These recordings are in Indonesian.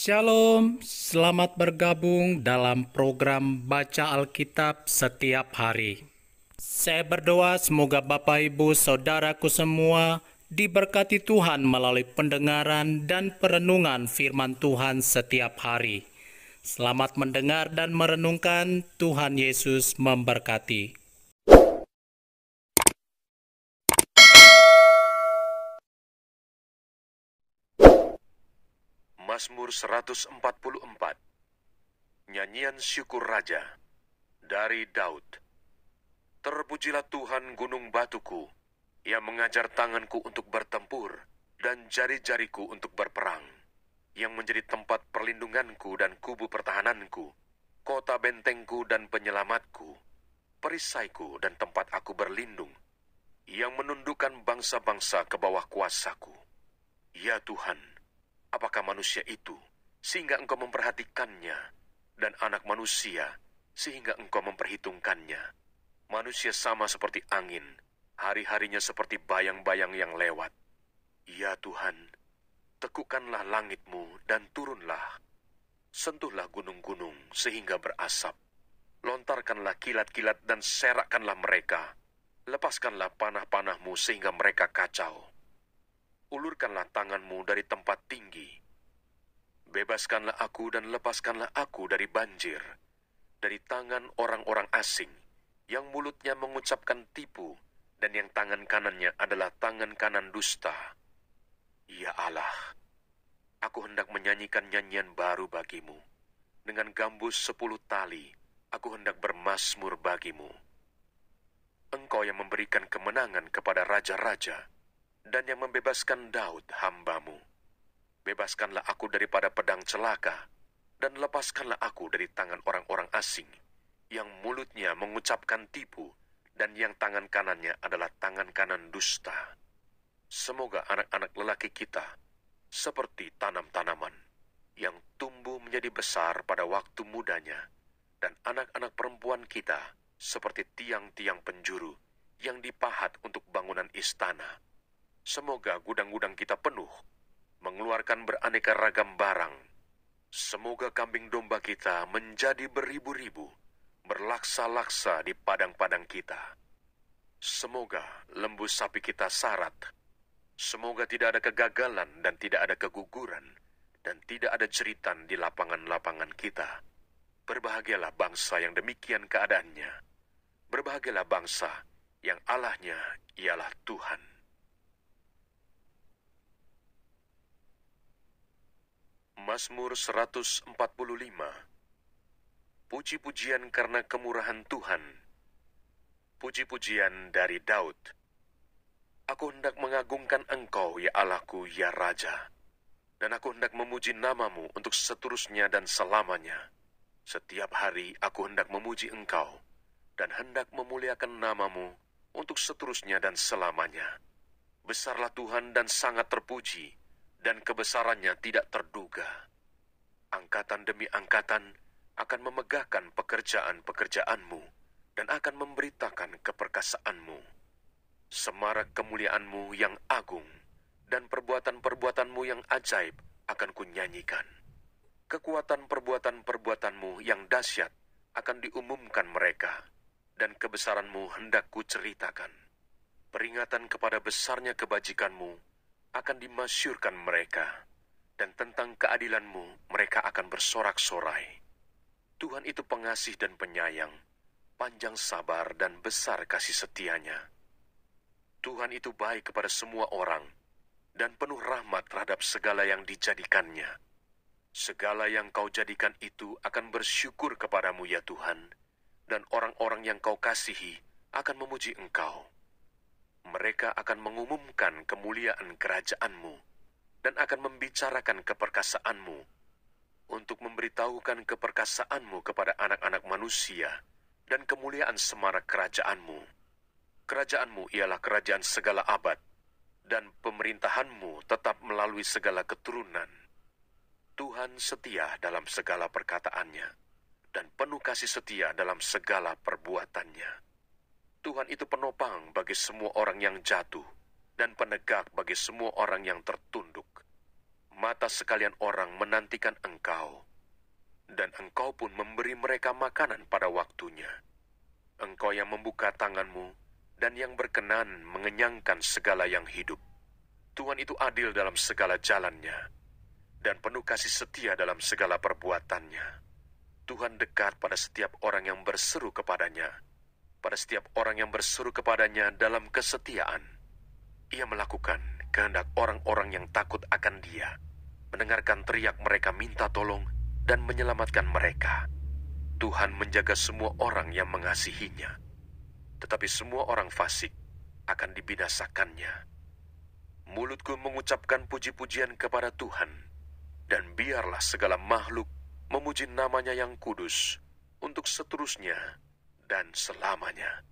Shalom, selamat bergabung dalam program Baca Alkitab setiap hari. Saya berdoa semoga Bapak Ibu Saudaraku semua diberkati Tuhan melalui pendengaran dan perenungan firman Tuhan setiap hari. Selamat mendengar dan merenungkan. Tuhan Yesus memberkati. Mazmur 144. Nyanyian syukur Raja dari Daud. Terpujilah Tuhan gunung batuku, yang mengajar tanganku untuk bertempur dan jari-jariku untuk berperang, yang menjadi tempat perlindunganku dan kubu pertahananku, kota bentengku dan penyelamatku, perisaiku dan tempat aku berlindung, yang menundukkan bangsa-bangsa ke bawah kuasaku. Ya Tuhan, apakah manusia itu, sehingga Engkau memperhatikannya, dan anak manusia, sehingga Engkau memperhitungkannya? Manusia sama seperti angin, hari-harinya seperti bayang-bayang yang lewat. Ya Tuhan, tekukkanlah langit-Mu dan turunlah. Sentuhlah gunung-gunung sehingga berasap. Lontarkanlah kilat-kilat dan serakkanlah mereka. Lepaskanlah panah-panah-Mu sehingga mereka kacau. Ulurkanlah tangan-Mu dari tempat tinggi. Bebaskanlah aku dan lepaskanlah aku dari banjir, dari tangan orang-orang asing, yang mulutnya mengucapkan tipu, dan yang tangan kanannya adalah tangan kanan dusta. Ya Allah, aku hendak menyanyikan nyanyian baru bagimu. Dengan gambus 10 tali, aku hendak bermazmur bagimu. Engkau yang memberikan kemenangan kepada raja-raja, dan yang membebaskan Daud hamba-Mu. Bebaskanlah aku daripada pedang celaka, dan lepaskanlah aku dari tangan orang-orang asing, yang mulutnya mengucapkan tipu, dan yang tangan kanannya adalah tangan kanan dusta. Semoga anak-anak lelaki kita seperti tanam-tanaman, yang tumbuh menjadi besar pada waktu mudanya, dan anak-anak perempuan kita seperti tiang-tiang penjuru, yang dipahat untuk bangunan istana. Semoga gudang-gudang kita penuh, mengeluarkan beraneka ragam barang. Semoga kambing domba kita menjadi beribu-ribu, berlaksa-laksa di padang-padang kita. Semoga lembu sapi kita sarat. Semoga tidak ada kegagalan dan tidak ada keguguran, dan tidak ada jeritan di lapangan-lapangan kita. Berbahagialah bangsa yang demikian keadaannya. Berbahagialah bangsa yang Allahnya ialah Tuhan. Mazmur 145. Puji-pujian karena kemurahan Tuhan. Puji-pujian dari Daud. Aku hendak mengagungkan Engkau, ya Allahku, ya Raja. Dan aku hendak memuji nama-Mu untuk seterusnya dan selamanya. Setiap hari aku hendak memuji Engkau, dan hendak memuliakan nama-Mu untuk seterusnya dan selamanya. Besarlah Tuhan dan sangat terpuji, dan kebesarannya tidak terduga. Angkatan demi angkatan akan memegahkan pekerjaan-pekerjaan-Mu, dan akan memberitakan keperkasaanmu. Semarak kemuliaan-Mu yang agung, dan perbuatan-perbuatan-Mu yang ajaib akan kunyanyikan. Kekuatan perbuatan-perbuatan-Mu yang dahsyat akan diumumkan mereka, dan kebesaran-Mu hendak kuceritakan. Peringatan kepada besarnya kebajikan-Mu akan dimasyurkan mereka, dan tentang keadilan-Mu mereka akan bersorak-sorai. Tuhan itu pengasih dan penyayang, panjang sabar dan besar kasih setianya. Tuhan itu baik kepada semua orang, dan penuh rahmat terhadap segala yang dijadikannya. Segala yang Kau jadikan itu akan bersyukur kepadamu, ya Tuhan, dan orang-orang yang Kau kasihi akan memuji Engkau. Mereka akan mengumumkan kemuliaan kerajaan-Mu, dan akan membicarakan keperkasaan-Mu, untuk memberitahukan keperkasaan-Mu kepada anak-anak manusia, dan kemuliaan semarak kerajaan-Mu. Kerajaan-Mu ialah kerajaan segala abad, dan pemerintahan-Mu tetap melalui segala keturunan. Tuhan setia dalam segala perkataannya, dan penuh kasih setia dalam segala perbuatannya. Tuhan itu penopang bagi semua orang yang jatuh, dan penegak bagi semua orang yang tertunduk. mata sekalian orang menantikan engkau, dan engkau pun memberi mereka makanan pada waktunya. Engkau yang membuka tanganmu dan yang berkenan mengenyangkan segala yang hidup. Tuhan itu adil dalam segala jalannya dan penuh kasih setia dalam segala perbuatannya. Tuhan dekat pada setiap orang yang berseru kepadanya, pada setiap orang yang berseru kepadanya dalam kesetiaan. Ia melakukan kehendak orang-orang yang takut akan Dia, mendengarkan teriak mereka minta tolong dan menyelamatkan mereka. Tuhan menjaga semua orang yang mengasihinya, tetapi semua orang fasik akan dibinasakannya. Mulutku mengucapkan puji-pujian kepada Tuhan, dan biarlah segala makhluk memuji namanya yang kudus untuk seterusnya dan selamanya.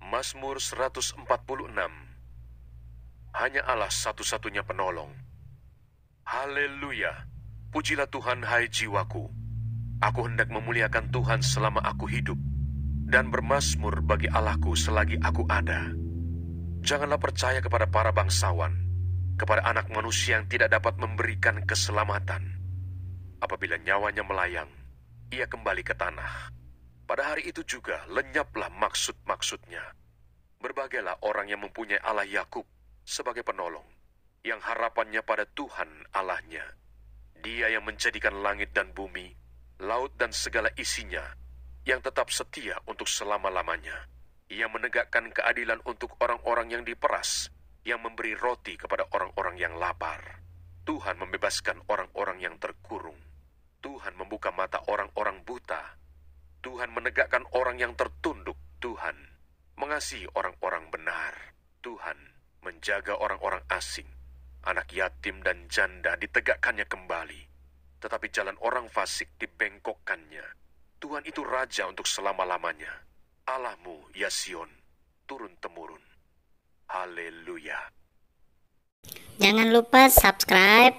Mazmur 146. Hanya Allah satu-satunya penolong. Haleluya, pujilah Tuhan hai jiwaku. Aku hendak memuliakan Tuhan selama aku hidup, dan bermazmur bagi Allahku selagi aku ada. Janganlah percaya kepada para bangsawan, kepada anak manusia yang tidak dapat memberikan keselamatan. Apabila nyawanya melayang, ia kembali ke tanah. Pada hari itu juga lenyaplah maksud-maksudnya. Berbagailah orang yang mempunyai Allah Yakub sebagai penolong, yang harapannya pada Tuhan Allahnya. Dia yang menjadikan langit dan bumi, laut dan segala isinya, yang tetap setia untuk selama-lamanya. Ia menegakkan keadilan untuk orang-orang yang diperas, yang memberi roti kepada orang-orang yang lapar. Tuhan membebaskan orang-orang yang terkurung. Tuhan membuka mata orang-orang buta. Tuhan menegakkan orang yang tertunduk. Tuhan mengasihi orang-orang benar. Tuhan menjaga orang-orang asing. Anak yatim dan janda ditegakkannya kembali, tetapi jalan orang fasik dibengkokkannya. Tuhan itu Raja untuk selama-lamanya. Allahmu, ya Sion, turun-temurun. Haleluya. Jangan lupa subscribe,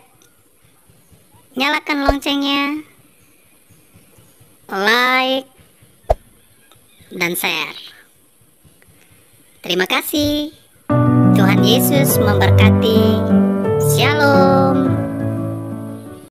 nyalakan loncengnya, like, dan share. Terima kasih. Tuhan Yesus memberkati. Shalom.